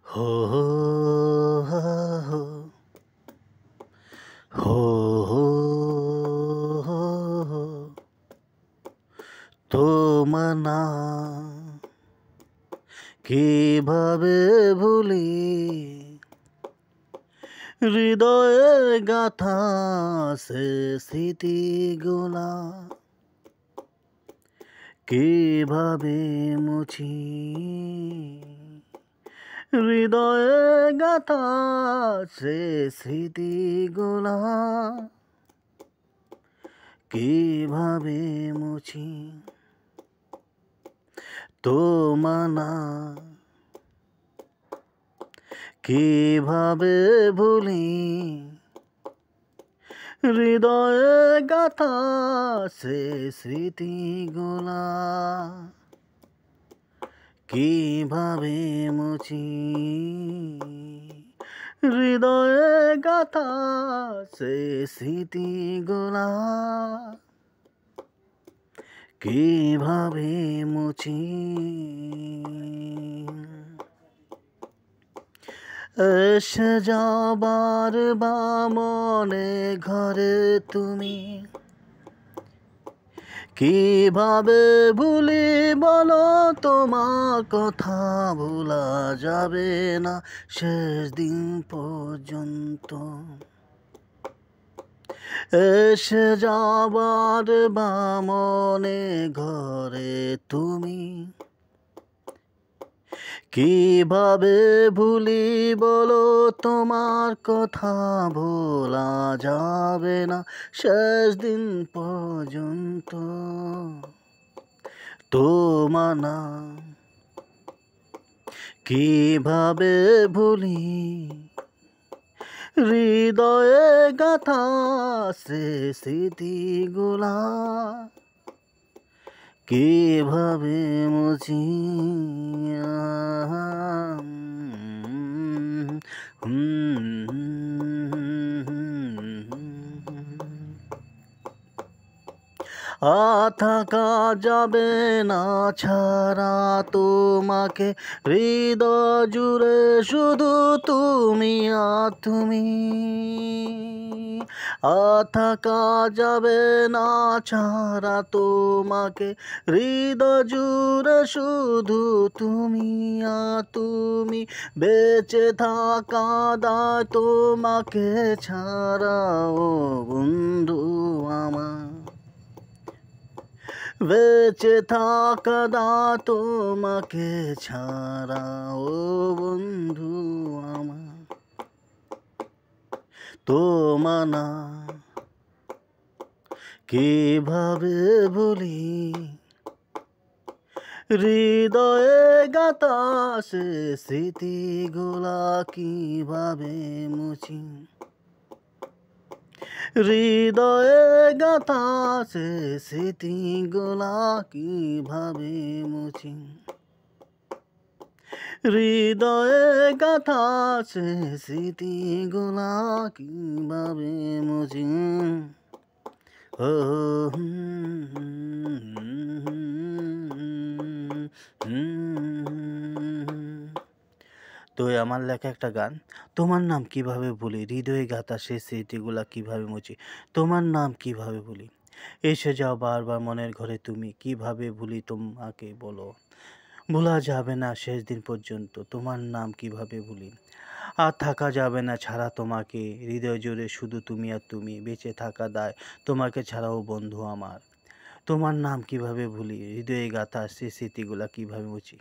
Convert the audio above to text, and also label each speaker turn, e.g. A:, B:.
A: হো হো হা হো হো হো হো হো তোমার নাম কিভাবে ভুলি হৃদয়ে গাথা সে স্মৃতিগুলা কিভাবে মুছি হৃদয়ে গাথা সে স্মৃতিগুলা কিভাবে মুছি তোমার নাম কিভাবে ভুলি হৃদয়ে গাথা সে স্মৃতিগুলা কিভাবে মুছি হৃদয়ে গাথা সে স্মৃতিগুলা কিভাবে মুছি এসে যাবার বামনে ঘরে তুমি কিভাবে ভুলি বলো তোমার কথা ভোলা যাবে না শেষ দিন পর্যন্ত এসে যাবার বামনে ঘরে তুমি কিভাবে ভুলি বলো তোমার কথা ভোলা যাবে না শেষ দিন পর্যন্ত তোমার নাম কিভাবে ভুলি হৃদয়ে গাথা সে স্মৃতিগুলা কিভাবে মুছি থাকা যাবে না ছাড়া তোমাকে হৃদয় জুড়ে শুধু তুমি আর তুমি থাকা যাবে না ছাড়া তোমাকে হৃদয় জুড়ে শুধু তুমি আর তুমি বেঁচে থাকা দায় তোমাকে ছাড়া ও বন্ধু আমার বেঁচে থাকা দা তোমাকে ছাড়া ও বন্ধু আমার তোমার নাম কিভাবে ভুলি হৃদয়ে গাথা সে স্মৃতিগুলা কিভাবে মুছি হৃদয়ে গাথা সে স্মৃতিগুলা কিভাবে মুছি হৃদয়ে গাথা সে স্মৃতিগুলা কিভাবে মুছি ও তো আমার লেখা একটা গান, তোমার নাম কিভাবে ভুলি হৃদয়ে গাথা সে স্মৃতিগুলা কিভাবে মুছি তোমার নাম কিভাবে ভুলি এসে যাও বারবার মনের ঘরে তুমি কিভাবে ভুলি তোমাকে বলো ভোলা যাবে না শেষ দিন পর্যন্ত তোমার নাম কিভাবে ভুলি আর থাকা যাবে না ছাড়া তোমাকে হৃদয় জুড়ে শুধু তুমি আর তুমি বেঁচে থাকা দায় তোমাকে ছাড়াও বন্ধু আমার তোমার নাম কিভাবে ভুলি হৃদয়ে গাথা সে স্মৃতিগুলা কিভাবে মুছি।